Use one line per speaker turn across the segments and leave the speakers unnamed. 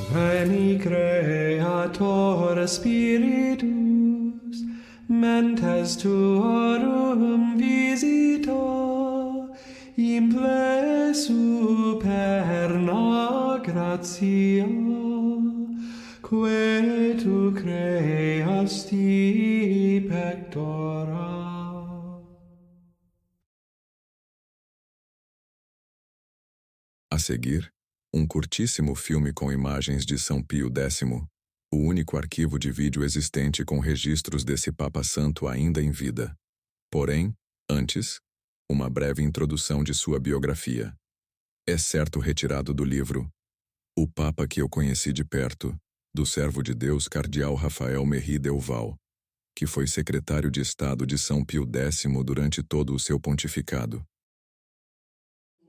Veni Creator Spiritus, mentes tuorum visita, imple superna gratia, que tu creasti pectora.
A seguir, um curtíssimo filme com imagens de São Pio X, o único arquivo de vídeo existente com registros desse Papa Santo ainda em vida. Porém, antes, uma breve introdução de sua biografia. É certo retirado do livro O Papa que eu conheci de perto, do servo de Deus cardeal Rafael Merri Delval, que foi secretário de Estado de São Pio X durante todo o seu pontificado.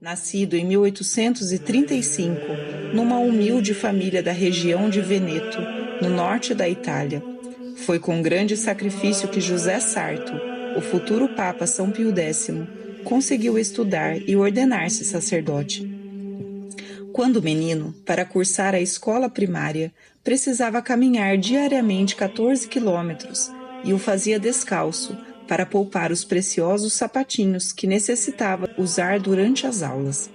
Nascido em 1835, numa humilde família da região de Veneto, no norte da Itália, foi com grande sacrifício que José Sarto, o futuro Papa São Pio X, conseguiu estudar e ordenar-se sacerdote. Quando menino, para cursar a escola primária, precisava caminhar diariamente 14 quilômetros e o fazia descalço, para poupar os preciosos sapatinhos que necessitava usar durante as aulas.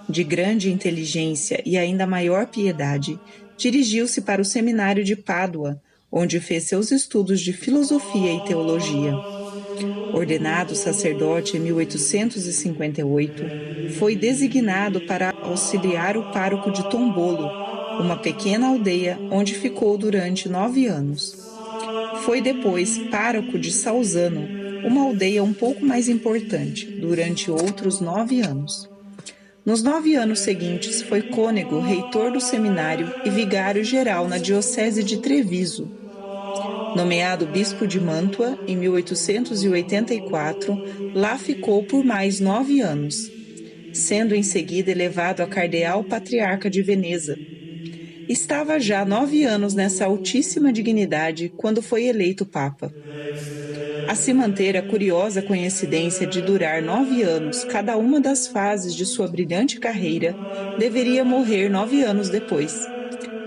De grande inteligência e ainda maior piedade, dirigiu-se para o seminário de Pádua, onde fez seus estudos de filosofia e teologia. Ordenado sacerdote em 1858, foi designado para auxiliar o pároco de Tombolo, uma pequena aldeia onde ficou durante 9 anos. Foi depois pároco de Salzano, uma aldeia um pouco mais importante, durante outros 9 anos. Nos 9 anos seguintes, foi cônego, reitor do seminário e vigário-geral na diocese de Treviso. Nomeado bispo de Mantua em 1884, lá ficou por mais 9 anos, sendo em seguida elevado a cardeal patriarca de Veneza. Estava já 9 anos nessa altíssima dignidade quando foi eleito Papa. A se manter a curiosa coincidência de durar 9 anos cada uma das fases de sua brilhante carreira, deveria morrer 9 anos depois.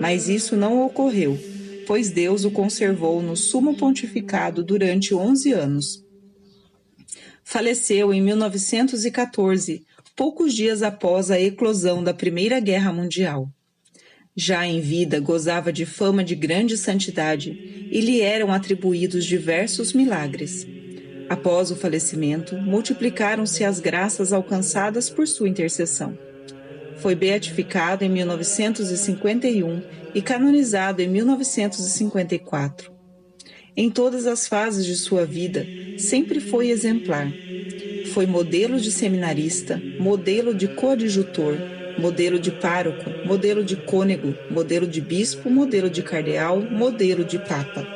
Mas isso não ocorreu, pois Deus o conservou no sumo pontificado durante 11 anos. Faleceu em 1914, poucos dias após a eclosão da Primeira Guerra Mundial. Já em vida gozava de fama de grande santidade e lhe eram atribuídos diversos milagres. Após o falecimento, multiplicaram-se as graças alcançadas por sua intercessão. Foi beatificado em 1951 e canonizado em 1954. Em todas as fases de sua vida, sempre foi exemplar. Foi modelo de seminarista, modelo de coadjutor, modelo de pároco, modelo de cônego, modelo de bispo, modelo de cardeal, modelo de papa.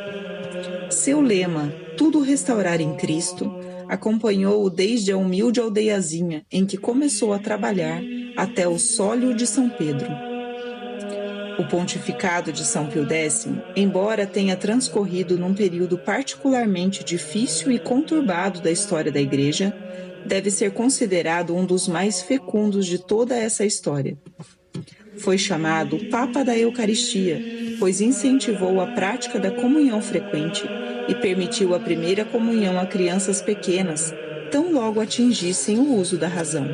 Seu lema, tudo restaurar em Cristo, acompanhou-o desde a humilde aldeiazinha em que começou a trabalhar até o sólio de São Pedro. O pontificado de São Pio X, embora tenha transcorrido num período particularmente difícil e conturbado da história da Igreja, deve ser considerado um dos mais fecundos de toda essa história. Foi chamado Papa da Eucaristia, pois incentivou a prática da comunhão frequente e permitiu a primeira comunhão a crianças pequenas, tão logo atingissem o uso da razão.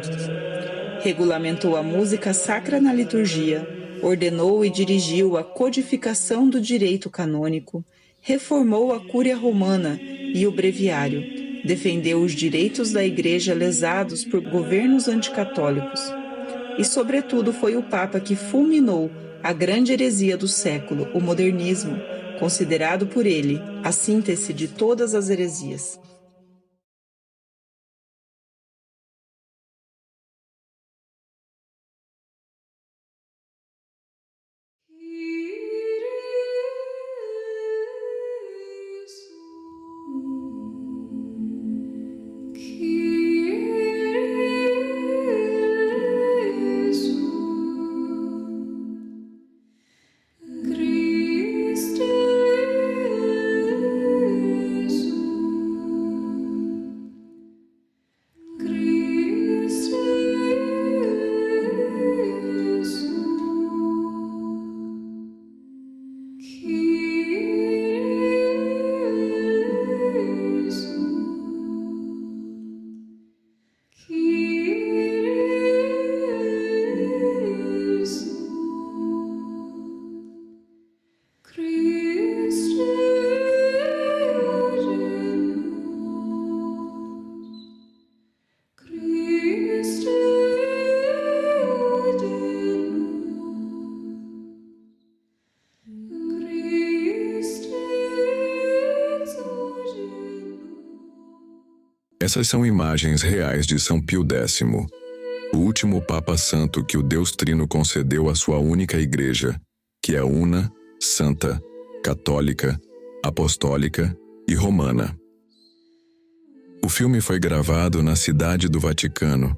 Regulamentou a música sacra na liturgia, ordenou e dirigiu a codificação do direito canônico, reformou a Cúria Romana e o Breviário, defendeu os direitos da Igreja lesados por governos anticatólicos. E, sobretudo, foi o Papa que fulminou a grande heresia do século, o modernismo, considerado por ele a síntese de todas as heresias.
Essas são imagens reais de São Pio X, o último Papa Santo que o Deus Trino concedeu à sua única Igreja, que é una, santa, católica, apostólica e romana. O filme foi gravado na Cidade do Vaticano,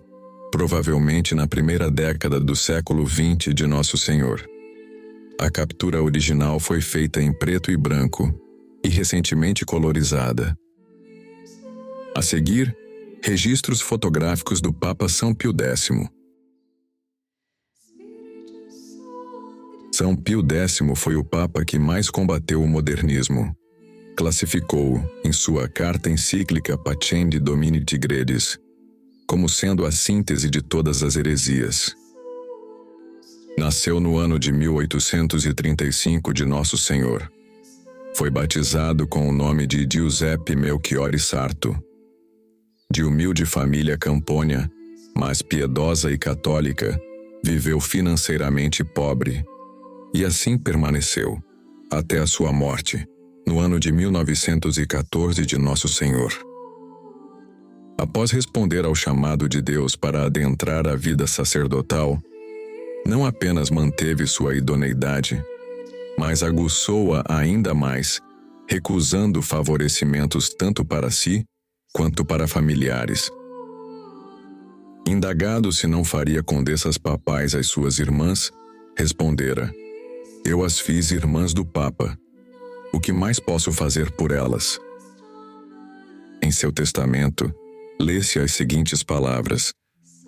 provavelmente na primeira década do século XX de Nosso Senhor. A captura original foi feita em preto e branco e recentemente colorizada. A seguir, registros fotográficos do Papa São Pio X. São Pio X foi o Papa que mais combateu o modernismo. Classificou, em sua carta encíclica Pacendi Domini Tigredis, como sendo a síntese de todas as heresias. Nasceu no ano de 1835 de Nosso Senhor. Foi batizado com o nome de Giuseppe Melchiori Sarto. De humilde família campônia, mas piedosa e católica, viveu financeiramente pobre, e assim permaneceu, até a sua morte, no ano de 1914 de Nosso Senhor. Após responder ao chamado de Deus para adentrar a vida sacerdotal, não apenas manteve sua idoneidade, mas aguçou-a ainda mais, recusando favorecimentos tanto para si quanto para familiares. Indagado se não faria condessas papais às suas irmãs, respondera: "Eu as fiz irmãs do Papa. O que mais posso fazer por elas?" Em seu testamento, lê-se as seguintes palavras,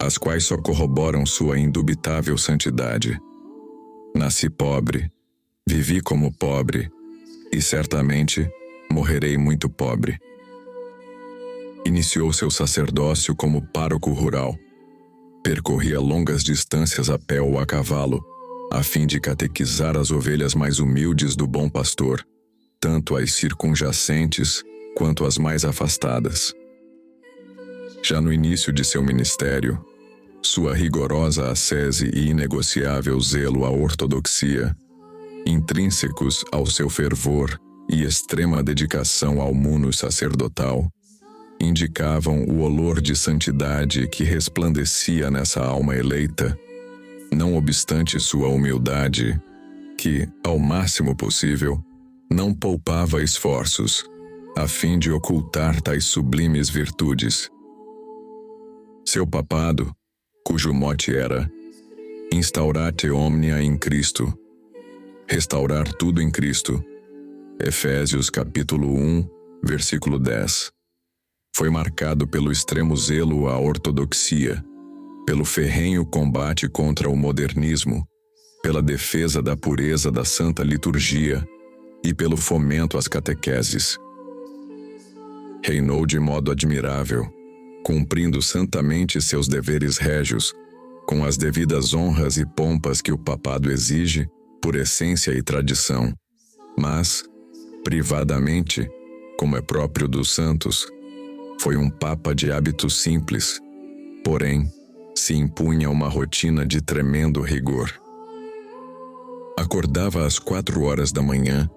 as quais só corroboram sua indubitável santidade: "Nasci pobre, vivi como pobre, e certamente morrerei muito pobre." Iniciou seu sacerdócio como pároco rural. Percorria longas distâncias a pé ou a cavalo, a fim de catequizar as ovelhas mais humildes do bom pastor, tanto as circunjacentes quanto as mais afastadas. Já no início de seu ministério, sua rigorosa ascese e inegociável zelo à ortodoxia, intrínsecos ao seu fervor e extrema dedicação ao munus sacerdotal, indicavam o olor de santidade que resplandecia nessa alma eleita, não obstante sua humildade, que, ao máximo possível, não poupava esforços, a fim de ocultar tais sublimes virtudes. Seu papado, cujo mote era Instaurate omnia in Cristo, restaurar tudo em Cristo, Efésios capítulo 1, versículo 10, foi marcado pelo extremo zelo à ortodoxia, pelo ferrenho combate contra o modernismo, pela defesa da pureza da Santa Liturgia e pelo fomento às catequeses. Reinou de modo admirável, cumprindo santamente seus deveres régios, com as devidas honras e pompas que o papado exige por essência e tradição, mas, privadamente, como é próprio dos santos, foi um papa de hábitos simples, porém, se impunha uma rotina de tremendo rigor. Acordava às 4 horas da manhã,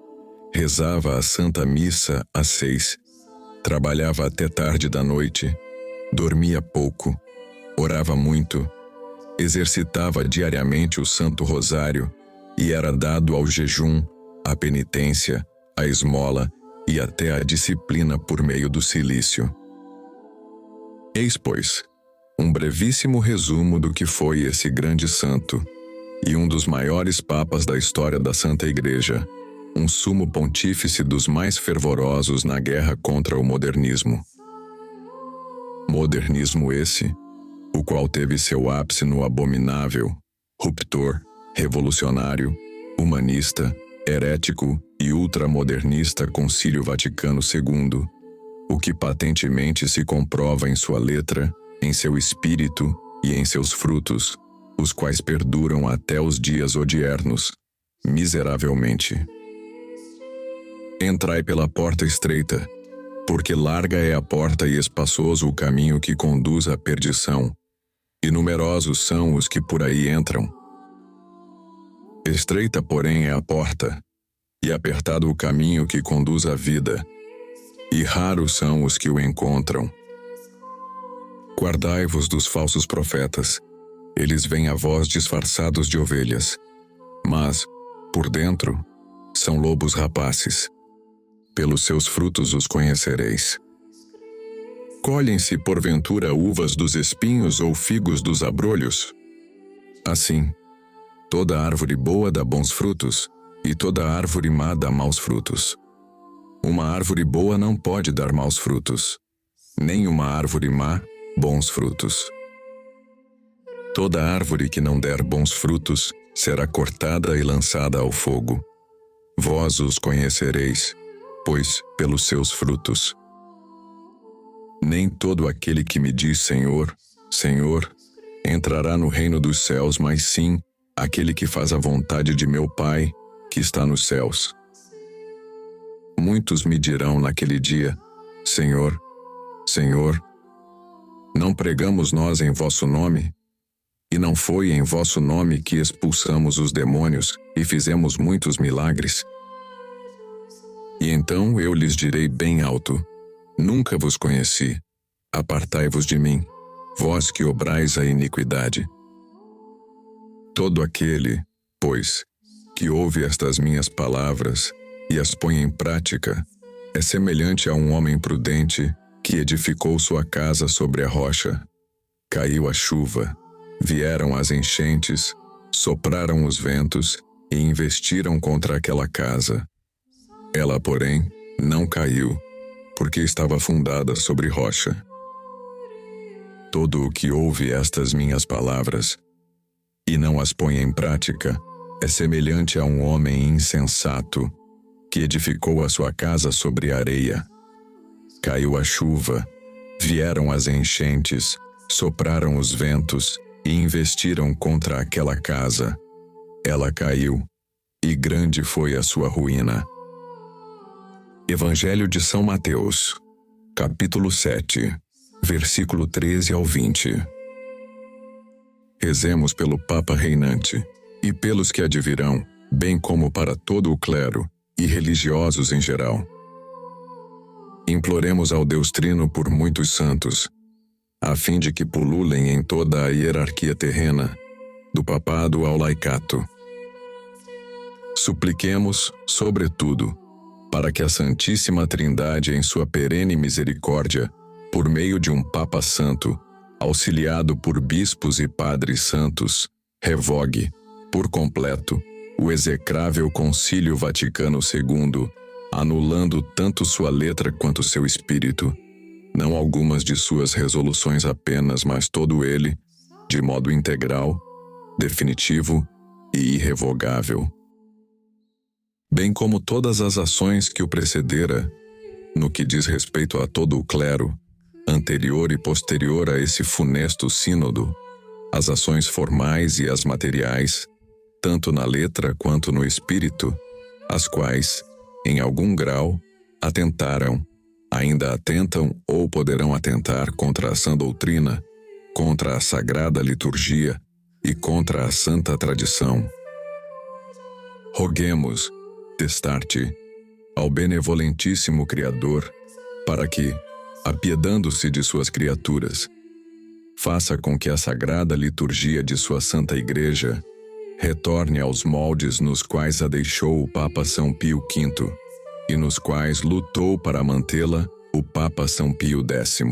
rezava a Santa Missa às 6, trabalhava até tarde da noite, dormia pouco, orava muito, exercitava diariamente o Santo Rosário e era dado ao jejum, à penitência, à esmola e até à disciplina por meio do cilício. Eis, pois, um brevíssimo resumo do que foi esse grande santo e um dos maiores papas da história da Santa Igreja, um sumo pontífice dos mais fervorosos na guerra contra o modernismo. Modernismo esse, o qual teve seu ápice no abominável, ruptor, revolucionário, humanista, herético e ultramodernista Concílio Vaticano II, o que patentemente se comprova em sua letra, em seu espírito e em seus frutos, os quais perduram até os dias odiernos, miseravelmente. Entrai pela porta estreita, porque larga é a porta e espaçoso o caminho que conduz à perdição, e numerosos são os que por aí entram. Estreita, porém, é a porta, e apertado o caminho que conduz à vida, e raros são os que o encontram. Guardai-vos dos falsos profetas. Eles vêm a vós disfarçados de ovelhas, mas, por dentro, são lobos rapaces. Pelos seus frutos os conhecereis. Colhem-se, porventura, uvas dos espinhos ou figos dos abrolhos? Assim, toda árvore boa dá bons frutos, e toda árvore má dá maus frutos. Uma árvore boa não pode dar maus frutos, nem uma árvore má bons frutos. Toda árvore que não der bons frutos será cortada e lançada ao fogo. Vós os conhecereis, pois, pelos seus frutos. Nem todo aquele que me diz Senhor, Senhor, entrará no reino dos céus, mas sim aquele que faz a vontade de meu Pai, que está nos céus. Muitos me dirão naquele dia, Senhor, Senhor, não pregamos nós em vosso nome? E não foi em vosso nome que expulsamos os demônios e fizemos muitos milagres? E então eu lhes direi bem alto, nunca vos conheci, apartai-vos de mim, vós que obrais a iniquidade. Todo aquele, pois, que ouve estas minhas palavras e as põe em prática, é semelhante a um homem prudente que edificou sua casa sobre a rocha. Caiu a chuva, vieram as enchentes, sopraram os ventos e investiram contra aquela casa. Ela, porém, não caiu, porque estava fundada sobre rocha. Todo o que ouve estas minhas palavras e não as põe em prática é semelhante a um homem insensato que edificou a sua casa sobre areia. Caiu a chuva, vieram as enchentes, sopraram os ventos e investiram contra aquela casa. Ela caiu, e grande foi a sua ruína. Evangelho de São Mateus, capítulo 7, versículo 13 ao 20. Rezemos pelo Papa reinante e pelos que advirão, bem como para todo o clero e religiosos em geral. Imploremos ao Deus Trino por muitos santos, a fim de que pululem em toda a hierarquia terrena, do papado ao laicato. Supliquemos, sobretudo, para que a Santíssima Trindade, em sua perene misericórdia, por meio de um Papa Santo, auxiliado por bispos e padres santos, revogue, por completo, o execrável Concílio Vaticano II, anulando tanto sua letra quanto seu espírito, não algumas de suas resoluções apenas, mas todo ele, de modo integral, definitivo e irrevogável. Bem como todas as ações que o precedera, no que diz respeito a todo o clero, anterior e posterior a esse funesto sínodo, as ações formais e as materiais, tanto na letra quanto no espírito, as quais, em algum grau, atentaram, ainda atentam ou poderão atentar contra a sã doutrina, contra a sagrada liturgia e contra a santa tradição. Roguemos, Destarte, ao benevolentíssimo Criador, para que, apiedando-se de suas criaturas, faça com que a sagrada liturgia de sua Santa Igreja retorne aos moldes nos quais a deixou o Papa São Pio V e nos quais lutou para mantê-la o Papa São Pio X.